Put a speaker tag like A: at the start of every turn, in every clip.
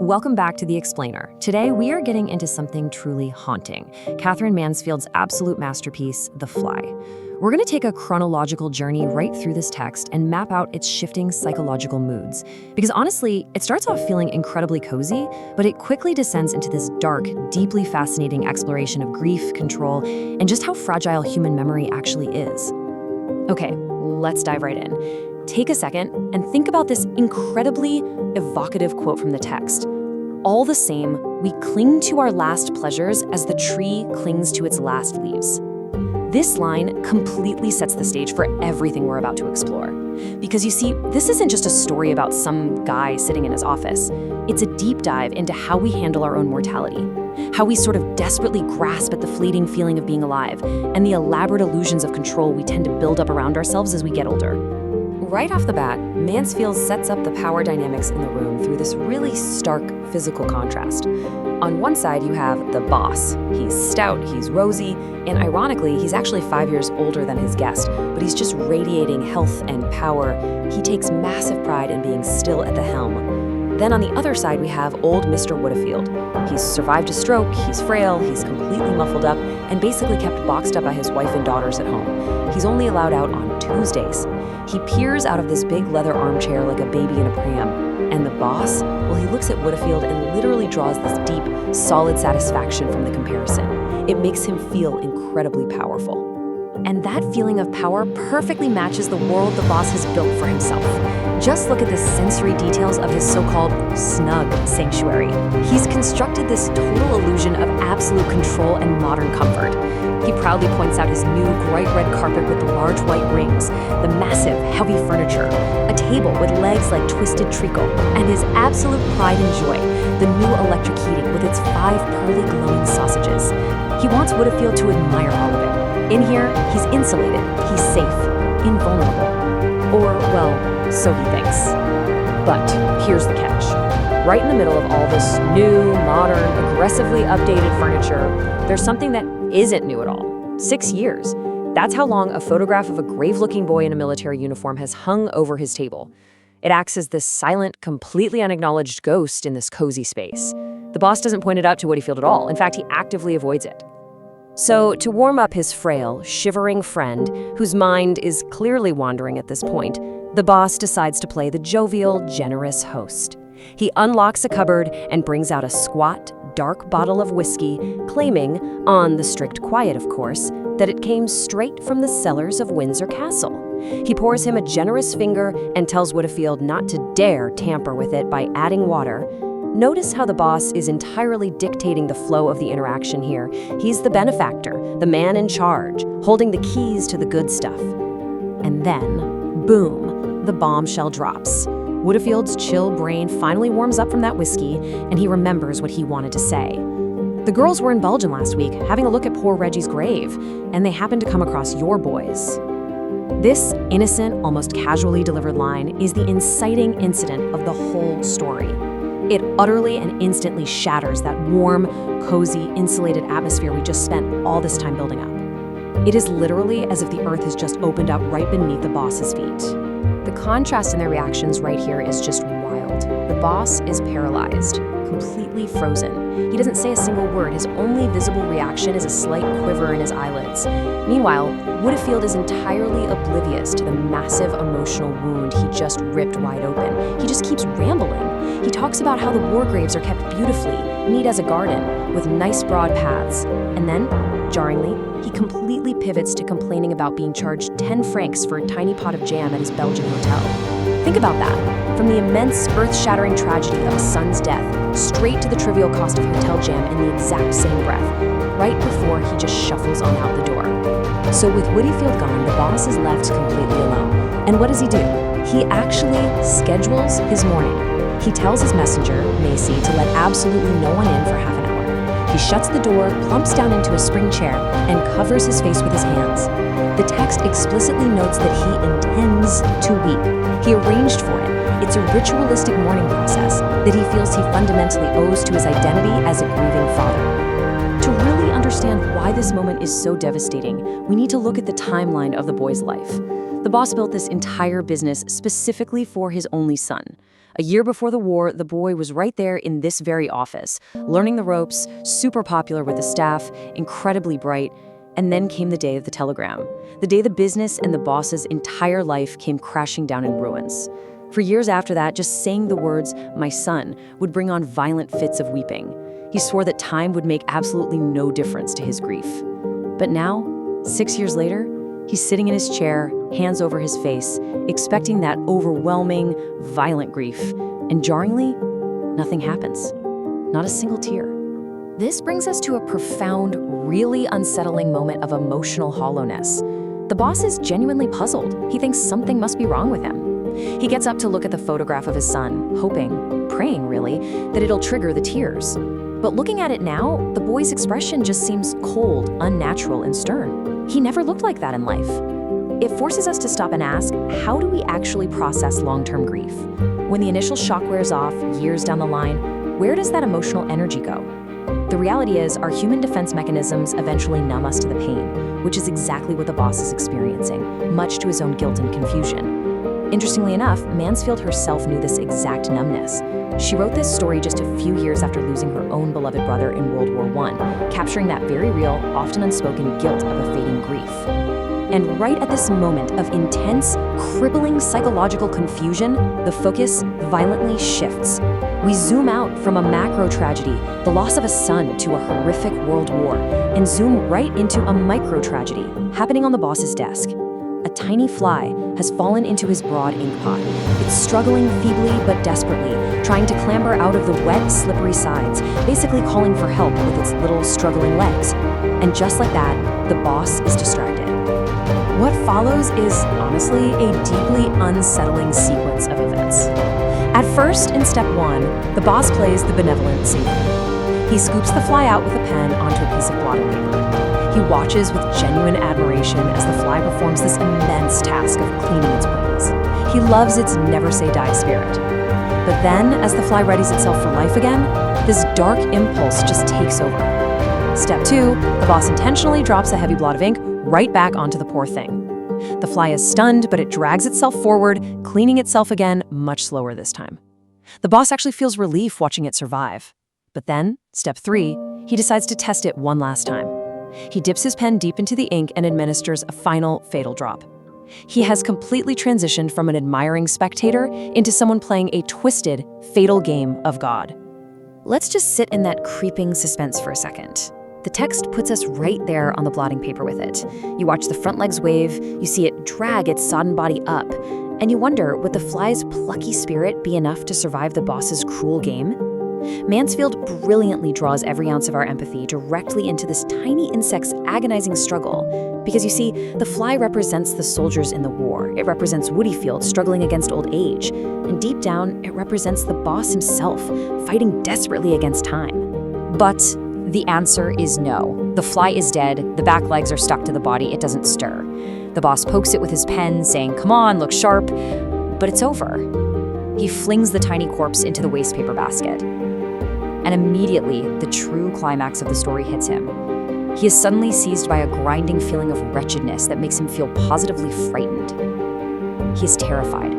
A: Welcome back to The Explainer. Today, we are getting into something truly haunting, Katherine Mansfield's absolute masterpiece, The Fly. We're going to take a chronological journey right through this text and map out its shifting psychological moods. Because honestly, it starts off feeling incredibly cozy, but it quickly descends into this dark, deeply fascinating exploration of grief, control, and just how fragile human memory actually is. Okay, let's dive right in. Take a second and think about this incredibly evocative quote from the text. All the same, we cling to our last pleasures as the tree clings to its last leaves. This line completely sets the stage for everything we're about to explore. Because you see, this isn't just a story about some guy sitting in his office. It's a deep dive into how we handle our own mortality, how we sort of desperately grasp at the fleeting feeling of being alive, and the elaborate illusions of control we tend to build up around ourselves as we get older. Right off the bat, Mansfield sets up the power dynamics in the room through this really stark physical contrast. On one side, you have the boss. He's stout, he's rosy, and ironically, he's actually 5 years older than his guest, but he's just radiating health and power. He takes massive pride in being still at the helm. Then on the other side, we have old Mr. Woodfield. He's survived a stroke, he's frail, he's completely muffled up, and basically kept boxed up by his wife and daughters at home. He's only allowed out on Tuesdays. He peers out of this big leather armchair like a baby in a pram. And the boss, well, he looks at Woodfield and literally draws this deep, solid satisfaction from the comparison. It makes him feel incredibly powerful. And that feeling of power perfectly matches the world the boss has built for himself. Just look at the sensory details of his so-called snug sanctuary. He's constructed this total illusion of absolute control and modern comfort. He proudly points out his new bright red carpet with the large white rings, the massive, heavy furniture, a table with legs like twisted treacle, and his absolute pride and joy, the new electric heating with its 5 pearly glowing sausages. He wants Woodfield to admire all of it. In here, he's insulated, he's safe, invulnerable. Or, well, so he thinks. But here's the catch. Right in the middle of all this new, modern, aggressively updated furniture, there's something that isn't new at all. 6 years. That's how long a photograph of a grave-looking boy in a military uniform has hung over his table. It acts as this silent, completely unacknowledged ghost in this cozy space. The boss doesn't point it out to Woodfield at all. In fact, he actively avoids it. So, to warm up his frail, shivering friend, whose mind is clearly wandering at this point, the boss decides to play the jovial, generous host. He unlocks a cupboard and brings out a squat, dark bottle of whiskey, claiming, on the strict quiet of course, that it came straight from the cellars of Windsor Castle. He pours him a generous finger and tells Woodfield not to dare tamper with it by adding water. Notice how the boss is entirely dictating the flow of the interaction here. He's the benefactor, the man in charge, holding the keys to the good stuff. And then, boom, the bombshell drops. Woodfield's chill brain finally warms up from that whiskey, and he remembers what he wanted to say. The girls were in Belgium last week, having a look at poor Reggie's grave, and they happened to come across your boys. This innocent, almost casually delivered line is the inciting incident of the whole story. It utterly and instantly shatters that warm, cozy, insulated atmosphere we just spent all this time building up. It is literally as if the earth has just opened up right beneath the boss's feet. The contrast in their reactions right here is just wild. The boss is paralyzed, completely frozen. He doesn't say a single word. His only visible reaction is a slight quiver in his eyelids. Meanwhile, Woodfield is entirely oblivious to the massive emotional wound he just ripped wide open. He just keeps rambling. He talks about how the war graves are kept beautifully, neat as a garden, with nice broad paths. And then, jarringly, he completely pivots to complaining about being charged 10 francs for a tiny pot of jam at his Belgian hotel. Think about that. From the immense, earth-shattering tragedy of a son's death, straight to the trivial cost of hotel jam in the exact same breath, right before he just shuffles on out the door. So with Woodfield gone, the boss is left completely alone. And what does he do? He actually schedules his morning. He tells his messenger, Macy, to let absolutely no one in for half an hour. He shuts the door, plumps down into a spring chair, and covers his face with his hands. The text explicitly notes that he intends to weep. He arranged for it. It's a ritualistic mourning process that he feels he fundamentally owes to his identity as a grieving father. To really understand why this moment is so devastating, we need to look at the timeline of the boy's life. The boss built this entire business specifically for his only son. A year before the war, the boy was right there in this very office, learning the ropes, super popular with the staff, incredibly bright. And then came the day of the telegram, the day the business and the boss's entire life came crashing down in ruins. For years after that, just saying the words, "my son," would bring on violent fits of weeping. He swore that time would make absolutely no difference to his grief. But now, 6 years later, he's sitting in his chair, hands over his face, expecting that overwhelming, violent grief. And jarringly, nothing happens. Not a single tear. This brings us to a profound, really unsettling moment of emotional hollowness. The boss is genuinely puzzled. He thinks something must be wrong with him. He gets up to look at the photograph of his son, hoping, praying really, that it'll trigger the tears. But looking at it now, the boy's expression just seems cold, unnatural, and stern. He never looked like that in life. It forces us to stop and ask, how do we actually process long-term grief? When the initial shock wears off, years down the line, where does that emotional energy go? The reality is, our human defense mechanisms eventually numb us to the pain, which is exactly what the boss is experiencing, much to his own guilt and confusion. Interestingly enough, Mansfield herself knew this exact numbness. She wrote this story just a few years after losing her own beloved brother in World War I, capturing that very real, often unspoken guilt of a fading grief. And right at this moment of intense, crippling psychological confusion, the focus violently shifts. We zoom out from a macro tragedy, the loss of a son, to a horrific world war, and zoom right into a micro tragedy happening on the boss's desk. A tiny fly has fallen into his broad ink pot. It's struggling feebly but desperately, trying to clamber out of the wet, slippery sides, basically calling for help with its little struggling legs. And just like that, the boss is distracted. What follows is, honestly, a deeply unsettling sequence of events. At first, in step 1, the boss plays the benevolent savior. He scoops the fly out with a pen onto a piece of blotting paper. He watches with genuine admiration as the fly performs this immense task of cleaning its wings. He loves its never-say-die spirit. But then, as the fly readies itself for life again, this dark impulse just takes over. Step 2, the boss intentionally drops a heavy blot of ink right back onto the poor thing. The fly is stunned, but it drags itself forward, cleaning itself again, much slower this time. The boss actually feels relief watching it survive. But then, step 3, he decides to test it one last time. He dips his pen deep into the ink and administers a final, fatal drop. He has completely transitioned from an admiring spectator into someone playing a twisted, fatal game of God. Let's just sit in that creeping suspense for a second. The text puts us right there on the blotting paper with it. You watch the front legs wave, you see it drag its sodden body up, and you wonder, would the fly's plucky spirit be enough to survive the boss's cruel game? Mansfield brilliantly draws every ounce of our empathy directly into this tiny insect's agonizing struggle. Because you see, the fly represents the soldiers in the war. It represents Woodyfield struggling against old age. And deep down, it represents the boss himself, fighting desperately against time. But the answer is no. The fly is dead, the back legs are stuck to the body, it doesn't stir. The boss pokes it with his pen, saying, "Come on, look sharp," but it's over. He flings the tiny corpse into the waste paper basket. And immediately, the true climax of the story hits him. He is suddenly seized by a grinding feeling of wretchedness that makes him feel positively frightened. He is terrified.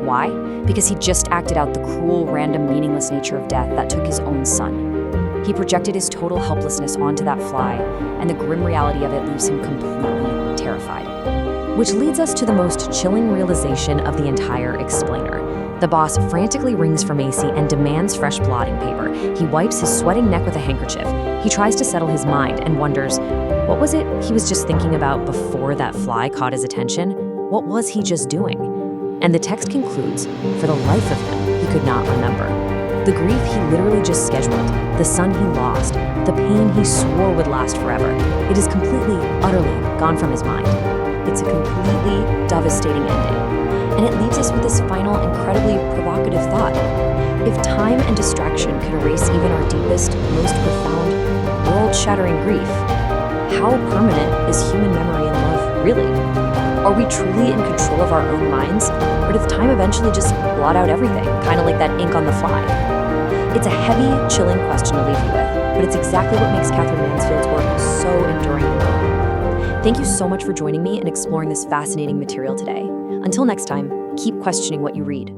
A: Why? Because he just acted out the cruel, random, meaningless nature of death that took his own son. He projected his total helplessness onto that fly, and the grim reality of it leaves him completely terrified. Which leads us to the most chilling realization of the entire explainer. The boss frantically rings for Macy and demands fresh blotting paper. He wipes his sweating neck with a handkerchief. He tries to settle his mind and wonders, what was it he was just thinking about before that fly caught his attention? What was he just doing? And the text concludes, for the life of him, he could not remember. The grief he literally just scheduled, the son he lost, the pain he swore would last forever, it is completely, utterly gone from his mind. It's a completely devastating ending. And it leaves us with this final, incredibly provocative thought. If time and distraction could erase even our deepest, most profound, world-shattering grief, how permanent is human memory and love, really? Are we truly in control of our own minds, or does time eventually just blot out everything, kind of like that ink on the fly? It's a heavy, chilling question to leave you with, but it's exactly what makes Katherine Mansfield's work so enduring and moving. Thank you so much for joining me and exploring this fascinating material today. Until next time, keep questioning what you read.